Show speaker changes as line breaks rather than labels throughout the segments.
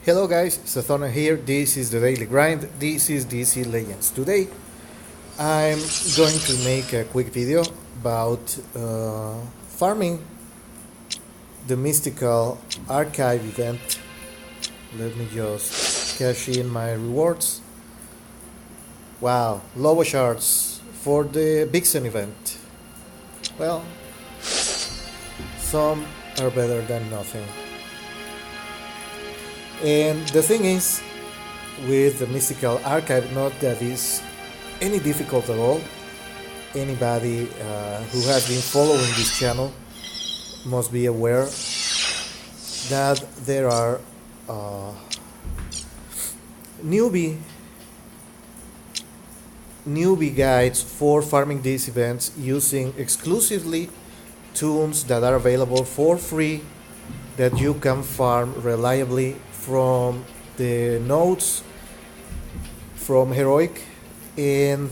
Hello guys, Sathona here. This is the Daily Grind. This is DC Legends. Today I'm going to make a quick video about farming the mystical archive event. Let me just cash in my rewards. Wow, Lobo shards for the Vixen event. Well, some are better than nothing. And the thing is, with the mystical archive, not that is any difficult at all. Anybody who has been following this channel must be aware that there are newbie guides for farming these events using exclusively tombs that are available for free that you can farm reliably from the nodes from Heroic and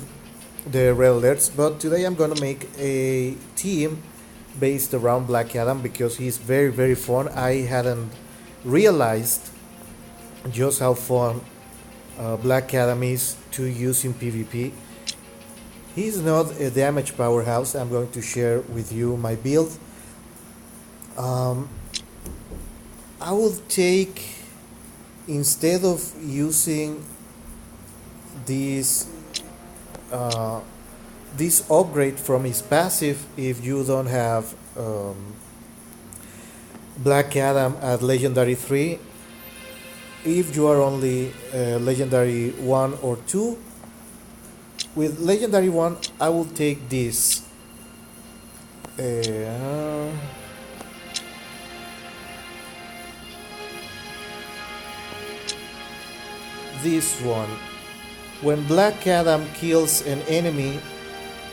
the Red Alerts. But today I'm gonna make a team based around Black Adam because he's very fun. I hadn't realized just how fun Black Adam is to use in PvP. He's not a damage powerhouse. I'm going to share with you my build. I will take, instead of using this this upgrade from his passive, if you don't have Black Adam at Legendary 3, if you are only Legendary 1 or 2, with Legendary 1 I will take this. This one. When Black Adam kills an enemy,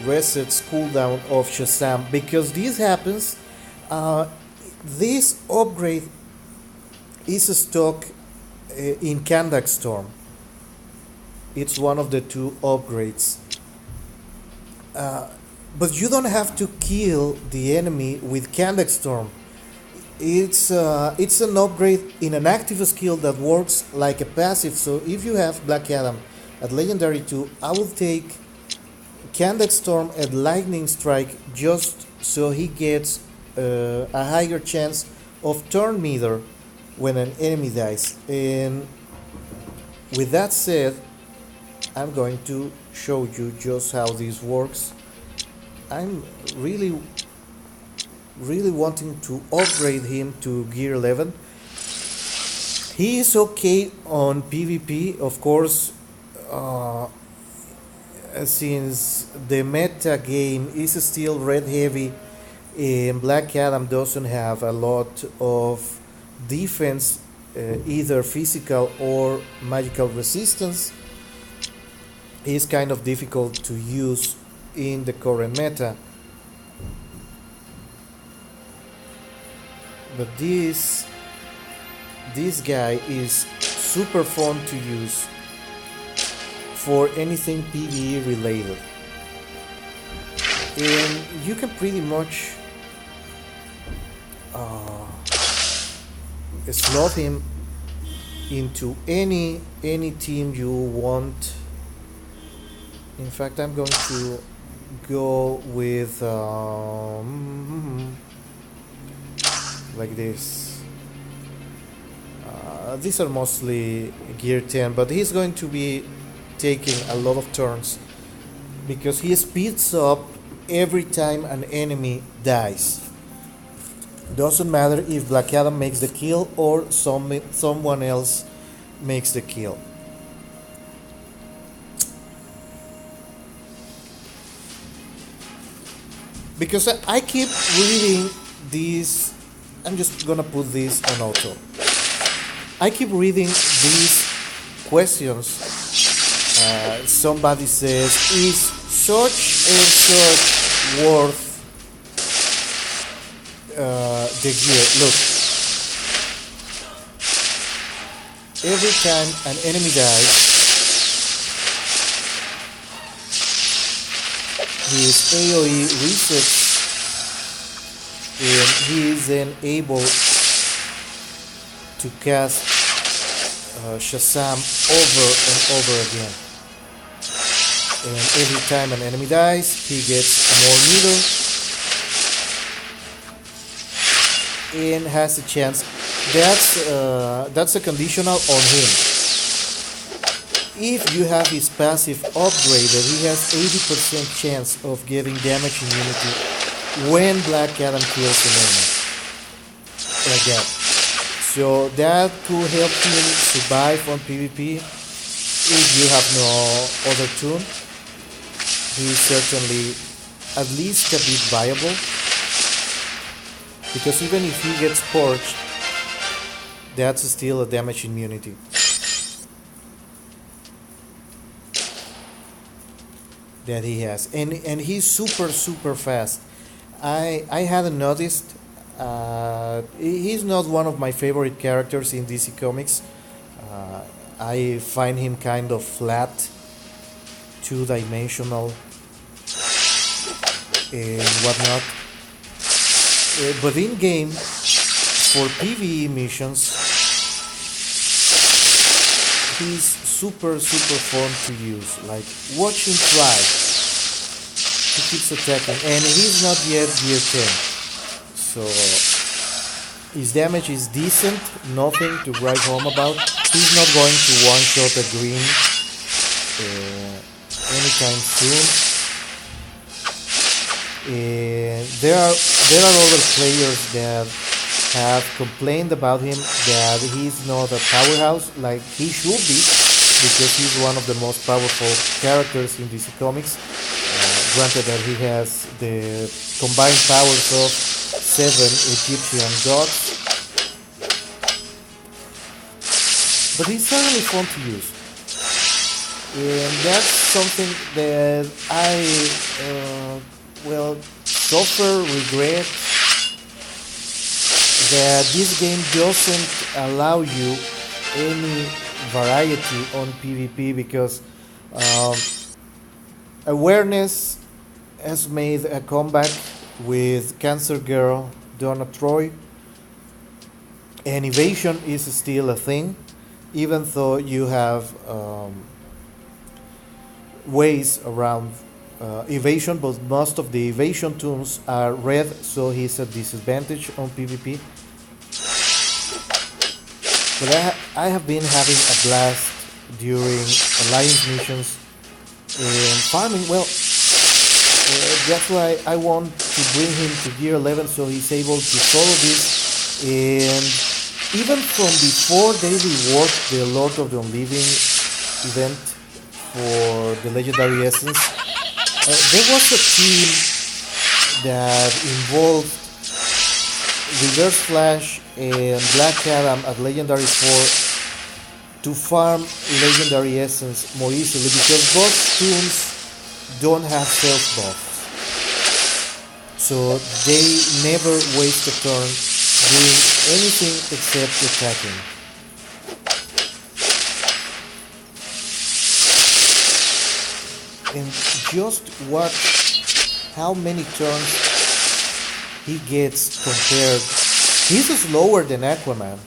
resets cooldown of Shazam. Because this happens, this upgrade is stock in Kandak Storm. It's one of the two upgrades. But you don't have to kill the enemy with Kandak Storm. It's an upgrade in an active skill that works like a passive. So if you have Black Adam at Legendary 2, I will take Kandak Storm at Lightning Strike just so he gets a higher chance of turn meter when an enemy dies. And with that said, I'm going to show you just how this works. I'm really wanting to upgrade him to gear 11. He is okay on PvP, of course, since the meta game is still red heavy and Black Adam doesn't have a lot of defense, either physical or magical resistance. He's kind of difficult to use in the current meta. But this guy is super fun to use for anything PvE related, and you can pretty much slot him into any team you want. In fact, I'm going to go with like this. These are mostly gear 10, but he's going to be taking a lot of turns because he speeds up every time an enemy dies. Doesn't matter if Black Adam makes the kill or someone else makes the kill. Because I keep reading these. I'm just gonna put this on auto. I keep reading these questions. Somebody says, is such and such worth the gear? Look, every time an enemy dies, his AoE resets and he is then able to cast Shazam over and over again. And every time an enemy dies, he gets more meter and has a chance. That's a conditional on him. If you have his passive upgraded, he has 80% chance of getting damage immunity when Black Adam kills an enemy. Like that. So that could help him survive on PvP. If you have no other toon, he's certainly at least a bit viable. Because even if he gets purged, that's still a damage immunity. That he has. And he's super fast. I hadn't noticed. He's not one of my favorite characters in DC Comics. I find him kind of flat, two-dimensional, and whatnot. But in game, for PvE missions, he's super fun to use. Like, watch him try. He keeps attacking, and he's not yet gear 10. So his damage is decent, nothing to write home about. He's not going to one-shot a green anytime soon. There are other players that have complained about him that he's not a powerhouse like he should be, because he's one of the most powerful characters in DC Comics. Granted that he has the combined powers of 7 Egyptian gods, but he's certainly fun to use, and that's something that I suffer regret, that this game doesn't allow you any variety on PvP, because Awareness has made a comeback with Cancer Girl Donna Troy, and evasion is still a thing, even though you have ways around evasion, but most of the evasion toons are red, so he's at disadvantage on PvP. But I have been having a blast during Alliance missions and farming. Well, that's why I want to bring him to gear 11, so he's able to follow this. And even from before they reworked the Lord of the Unliving event for the Legendary Essence, there was a team that involved Reverse Flash and Black Adam at Legendary 4 to farm Legendary Essence more easily, because both toons don't have self buffs, so they never waste a turn doing anything except attacking. And just watch how many turns he gets compared. He's slower than Aquaman.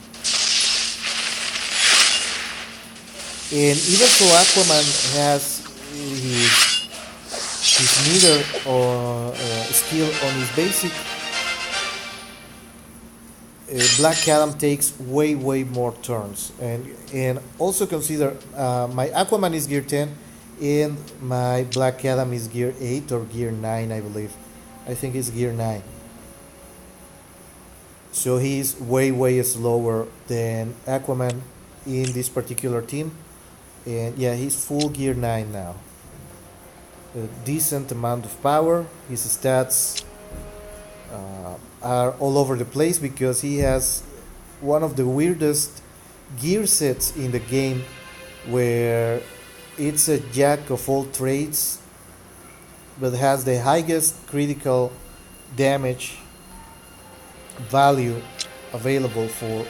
And even though Aquaman has his meter or skill on his basic, Black Adam takes way more turns. And also consider my Aquaman is gear 10 and my Black Adam is gear 8 or gear 9, I believe. I think it's gear 9. So he's way slower than Aquaman in this particular team. And yeah, he's full gear 9 now. A decent amount of power. His stats are all over the place, because he has one of the weirdest gear sets in the game, where it's a jack of all trades, but has the highest critical damage value available for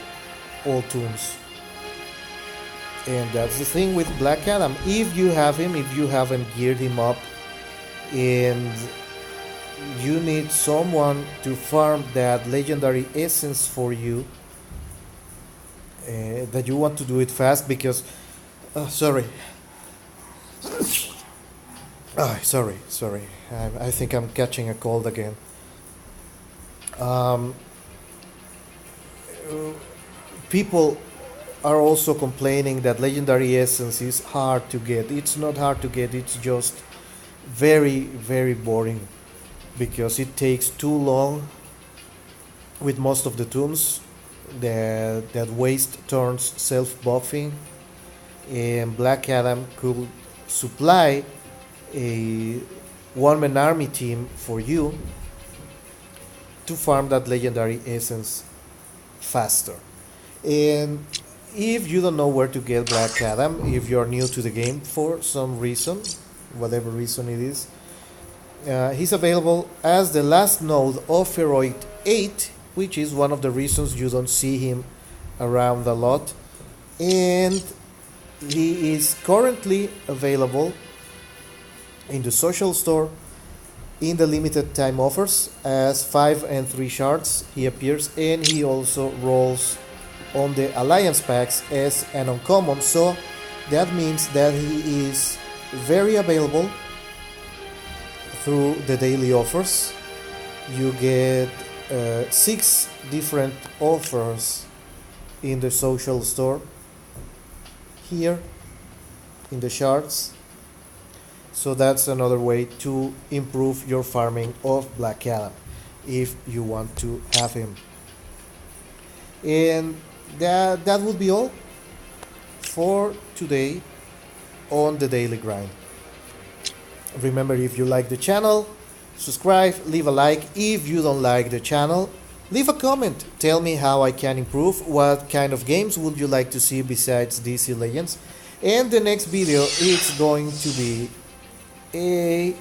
all toons. And that's the thing with Black Adam. If you have him, if you haven't geared him up, and you need someone to farm that Legendary Essence for you, that you want to do it fast because sorry. Sorry. I think I'm catching a cold again. Um, People are also complaining that legendary essence is hard to get. It's not hard to get, it's just very, very boring because it takes too long with most of the tombs. That waste turns self buffing, and Black Adam could supply a one man army team for you to farm that legendary essence faster. And if you don't know where to get Black Adam, if you're new to the game for some reason, whatever reason it is, he's available as the last node of Heroic 8, which is one of the reasons you don't see him around a lot. And he is currently available in the social store in the limited time offers as 5 and 3 shards. He appears, and he also rolls on the alliance packs as an uncommon, so that means that he is very available through the daily offers. You get 6 different offers in the social store here in the shards, so that's another way to improve your farming of Black Adam if you want to have him. And that would be all for today on the Daily Grind. Remember, if you like the channel, subscribe, leave a like. If you don't like the channel, leave a comment. Tell me how I can improve. What kind of games would you like to see besides DC Legends? And the next video is going to be a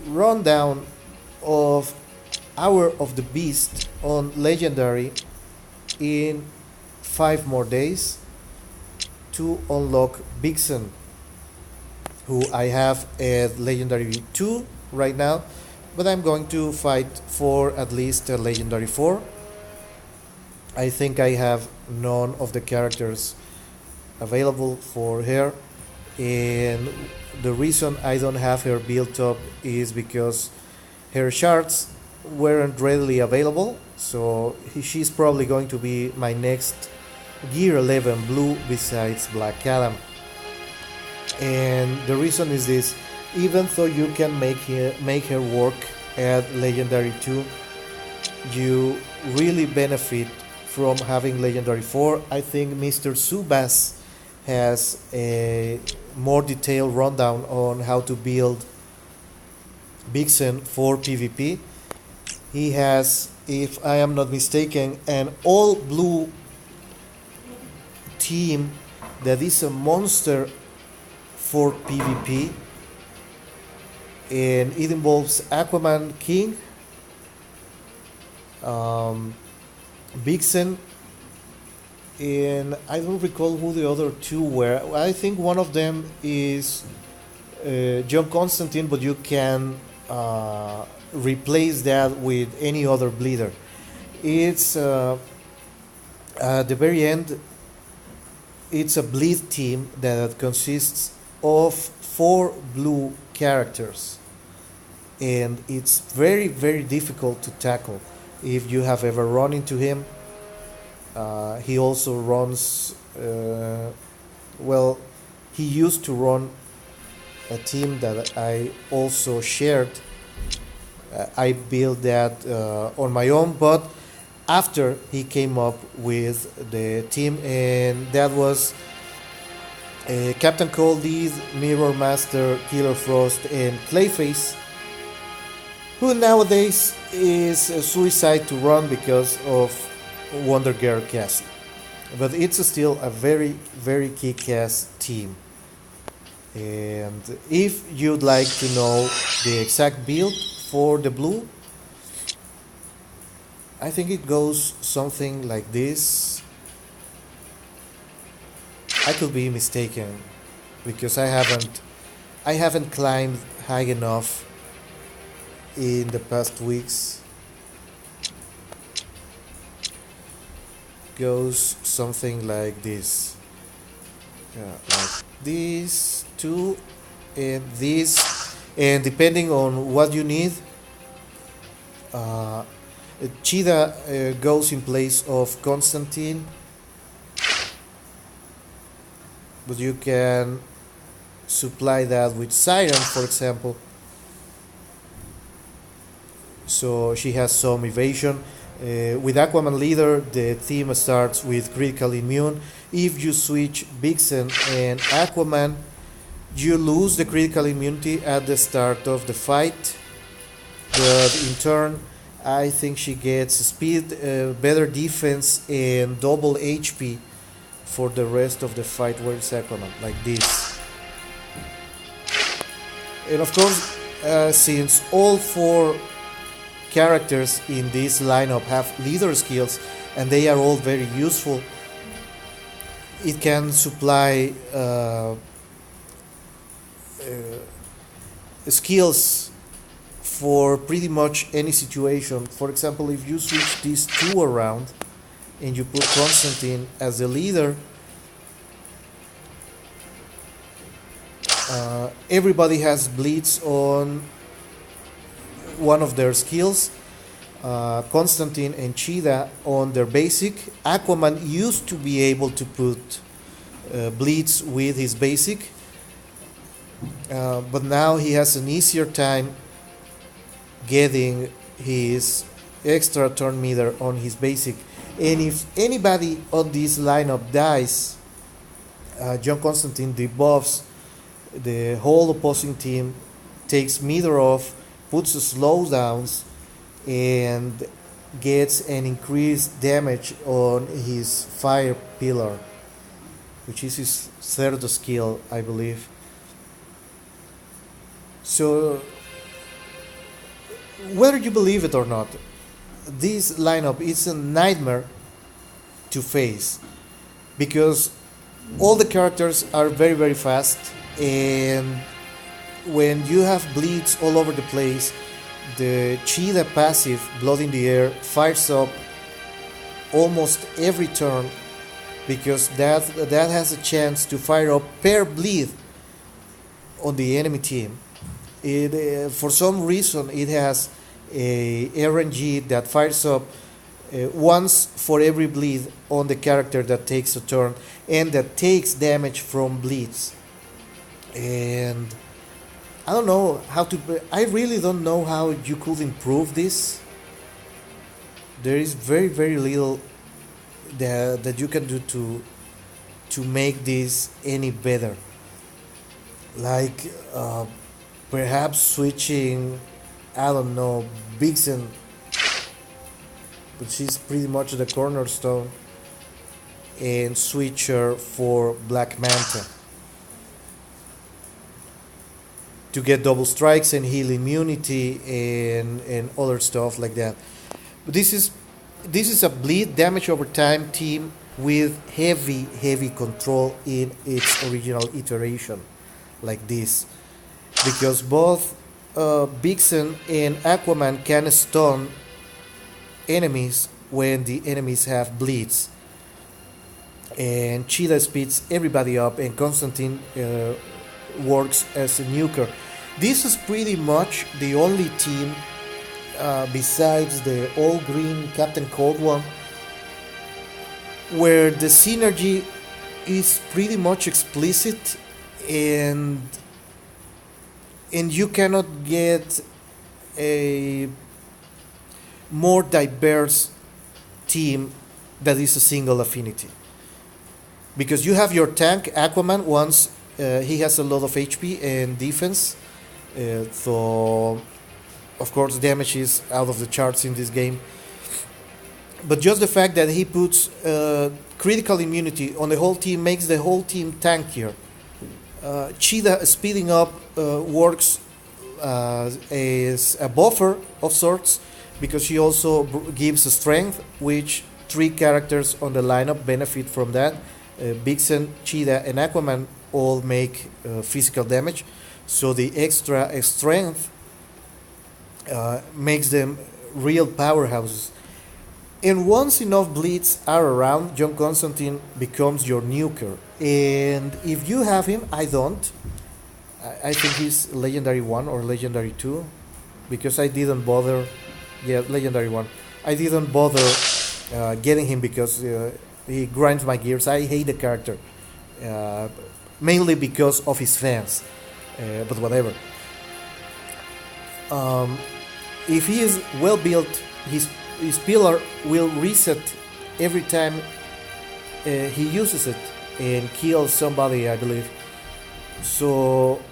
rundown of Hour of the Beast on Legendary in 5 more days to unlock Vixen, who I have at Legendary 2 right now, but I'm going to fight for at least a Legendary 4. I think I have none of the characters available for her, and the reason I don't have her built up is because her shards weren't readily available, so she's probably going to be my next Gear 11 blue besides Black Adam. And the reason is this: even though you can make her work at Legendary 2, you really benefit from having Legendary 4. I think Mr. Subas has a more detailed rundown on how to build Vixen for PvP. He has, if I am not mistaken, an all blue team that is a monster for PvP, and it involves Aquaman King, Vixen, and I don't recall who the other two were. I think one of them is John Constantine, but you can replace that with any other bleeder. It's at the very end, it's a bleed team that consists of 4 blue characters, and it's very, very difficult to tackle if you have ever run into him. He also runs, well, he used to run a team that I also shared. I built that on my own, but after he came up with the team, and that was Captain Cold, Mirror Master, Killer Frost, and Clayface, who nowadays is a suicide to run because of Wonder Girl Cassie. But it's still a very, very kick-ass team. And if you'd like to know the exact build for the blue, I think it goes something like this. I could be mistaken because I haven't climbed high enough in the past weeks. goes something like this. Like this, two, and this. And depending on what you need, uh, Cheetah goes in place of Constantine, but you can supply that with Siren, for example. So she has some evasion. With Aquaman leader, the team starts with critical immune. If you switch Vixen and Aquaman, you lose the critical immunity at the start of the fight. But in turn, I think she gets speed, better defense, and double HP for the rest of the fight. Where's Aquaman? Like this. And of course, since all four characters in this lineup have leader skills and they are all very useful, it can supply skills for pretty much any situation. For example, if you switch these two around and you put Constantine as the leader, everybody has bleeds on one of their skills. Constantine and Cheetah on their basic. Aquaman used to be able to put bleeds with his basic, but now he has an easier time getting his extra turn meter on his basic. And if anybody on this lineup dies, John Constantine debuffs the whole opposing team, takes meter off, puts slowdowns, and gets an increased damage on his fire pillar, which is his third skill, I believe. So, whether you believe it or not, this lineup is a nightmare to face because all the characters are very, very fast, and when you have bleeds all over the place, the Cheetah passive, Blood in the Air, fires up almost every turn because that has a chance to fire up per bleed on the enemy team. It for some reason it has a RNG that fires up once for every bleed on the character that takes a turn and that takes damage from bleeds. And I don't know how to. I really don't know how you could improve this. There is very, very little that you can do to make this any better. Like perhaps switching, I don't know, Vixen, but she's pretty much the cornerstone, and switch her for Black Manta to get double strikes and heal immunity and other stuff like that. But this is a bleed damage over time team with heavy control in its original iteration, like this, because both Vixen and Aquaman can stun enemies when the enemies have bleeds, and Cheetah speeds everybody up, and Constantine works as a nuker. This is pretty much the only team besides the all green Captain Cold one where the synergy is pretty much explicit, and you cannot get a more diverse team that is a single affinity, because you have your tank Aquaman. Once he has a lot of HP and defense, so of course damage is out of the charts in this game. But just the fact that he puts critical immunity on the whole team makes the whole team tankier. Cheetah speeding up works as a buffer of sorts, because she also gives strength, which three characters on the lineup benefit from that. Vixen, Cheetah, and Aquaman all make physical damage, so the extra strength makes them real powerhouses. And once enough bleeds are around, John Constantine becomes your nuker. And if you have him, I don't. I think he's legendary 1 or legendary 2 because I didn't bother. Yeah, legendary 1. I didn't bother getting him because he grinds my gears. I hate the character. Uh, Mainly because of his fans. But whatever. Um, if he is well built, his pillar will reset every time he uses it and kills somebody, I believe. So,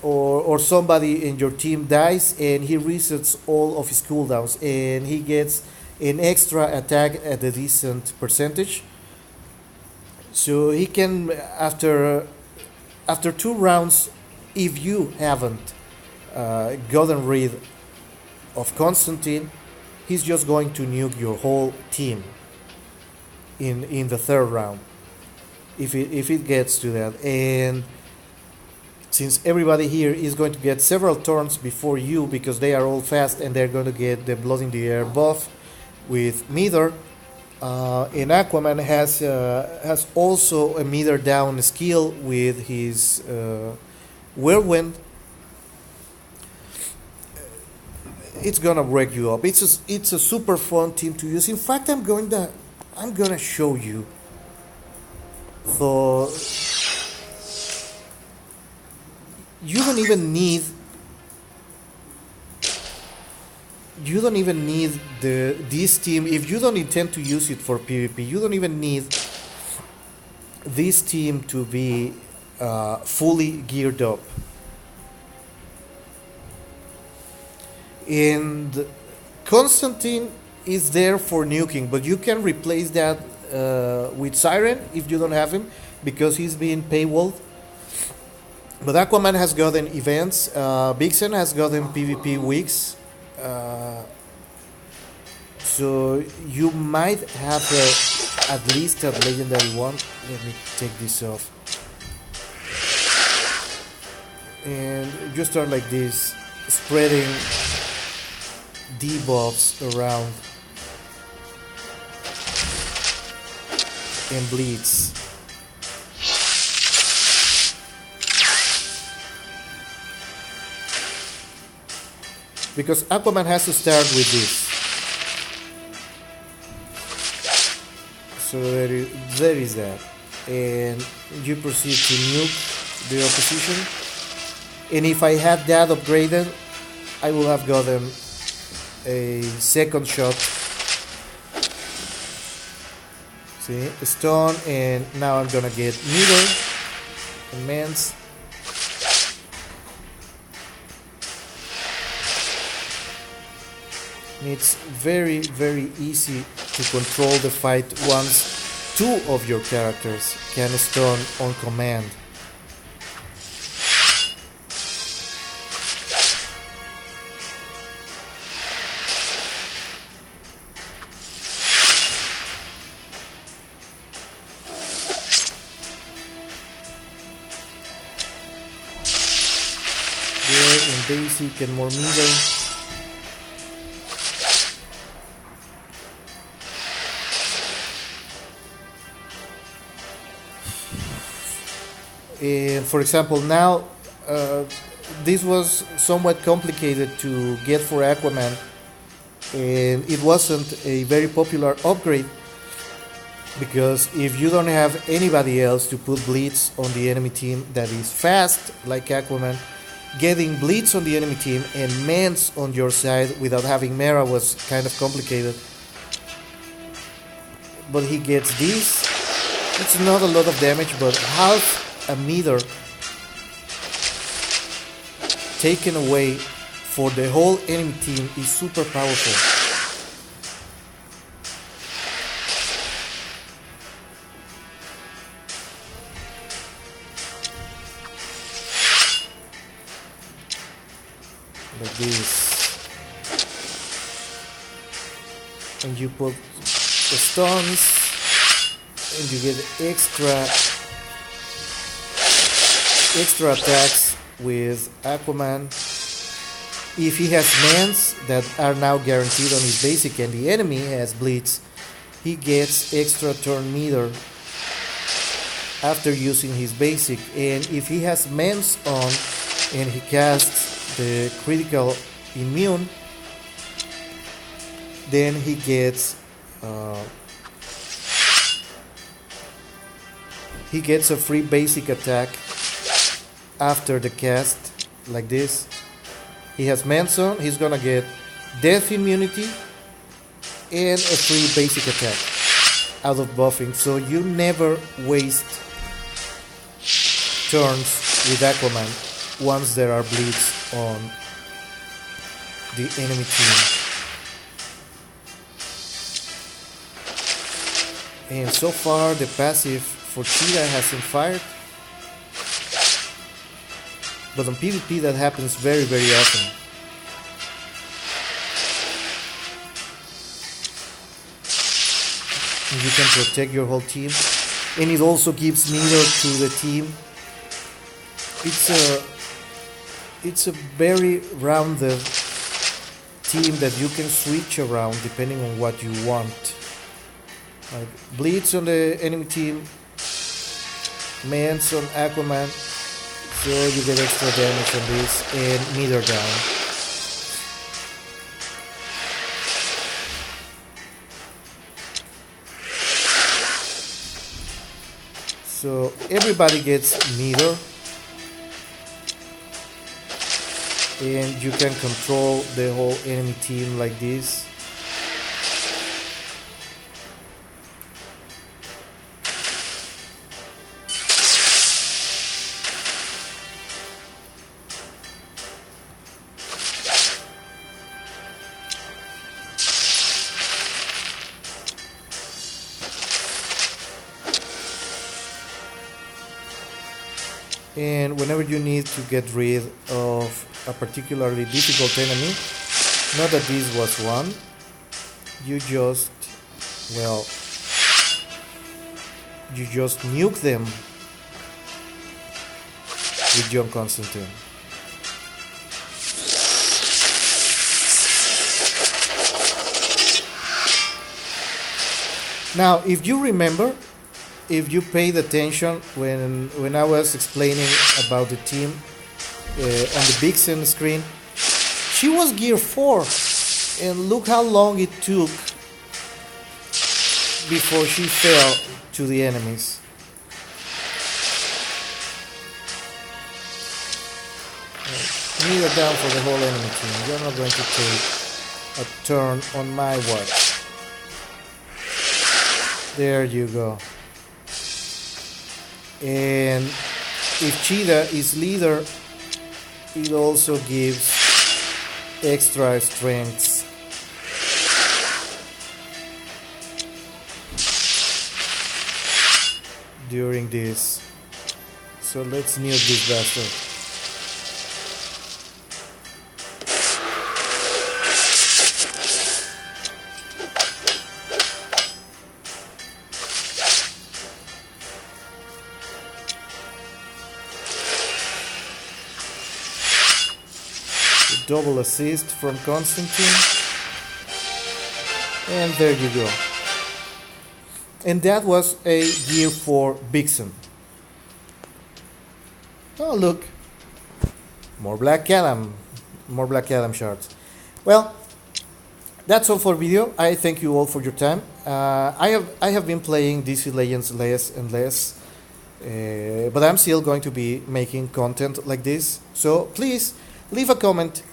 or somebody in your team dies and he resets all of his cooldowns and he gets an extra attack at a decent percentage. So he can after 2 rounds, if you haven't gotten rid of Constantine, he's just going to nuke your whole team in the 3rd round if it gets to that. And since everybody here is going to get several turns before you because they are all fast and they're going to get the Blood in the Air buff with Meter, and Aquaman has also a meter down skill with his Whirlwind. It's gonna break you up. It's a super fun team to use. In fact, I'm gonna show you. So you don't even need this team if you don't intend to use it for PvP. You don't even need this team to be fully geared up. And Constantine is there for nuking, but you can replace that with Siren if you don't have him because he's being paywalled. But Aquaman has gotten events. Vixen has gotten PvP weeks. So you might have at least a legendary 1. Let me take this off. And you start like this, spreading debuffs around and bleeds. Because Aquaman has to start with this. So there is that. And you proceed to nuke the opposition. And if I had that upgraded, I will have gotten a second shot. See, stun, and now I'm gonna get meter, immense. It's very, very easy to control the fight once 2 of your characters can stun on command. There in basic and more meter. For example, now this was somewhat complicated to get for Aquaman, and it wasn't a very popular upgrade because if you don't have anybody else to put bleeds on the enemy team that is fast like Aquaman, getting bleeds on the enemy team and mans on your side without having Mera was kind of complicated. But he gets this. It's not a lot of damage, but half a meter taken away for the whole enemy team is super powerful. Like this. And you put the stuns and you get extra attacks with Aquaman. If he has mans that are now guaranteed on his basic and the enemy has bleeds, he gets extra turn meter after using his basic. And if he has mans on and he casts the critical immune, then he gets a free basic attack after the cast, like this. He has Manson, he's gonna get death immunity and a free basic attack out of buffing, so you never waste turns with Aquaman once there are bleeds on the enemy team. And so far the passive for Cheetah hasn't fired, but on PvP that happens very often. And you can protect your whole team, and it also gives meter to the team. It's a very rounded team that you can switch around depending on what you want. Like bleeds on the enemy team, mans on Aquaman, so you get extra damage on this, and meter down. So everybody gets meter, and you can control the whole enemy team like this. And whenever you need to get rid of a particularly difficult enemy, not that this was one, you just nuke them with John Constantine. Now, if you remember, if you paid attention when I was explaining about the team on the Vixen screen, she was gear 4, and look how long it took before she fell to the enemies. Meter down for the whole enemy team. You're not going to take a turn on my watch. There you go. And if Cheetah is leader, it also gives extra strengths. During this. So let's nuke this bastard. Double assist from Constantine, and there you go. And that was a gear 4 Vixen. Oh look, more Black Adam shards. Well, that's all for video. I thank you all for your time. I have been playing DC Legends less and less, but I'm still going to be making content like this. So please leave a comment,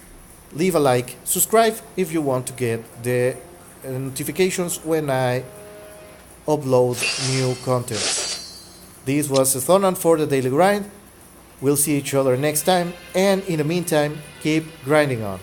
leave a like, subscribe if you want to get the notifications when I upload new content. This was Thonan for the Daily Grind. We'll see each other next time, and in the meantime, keep grinding on.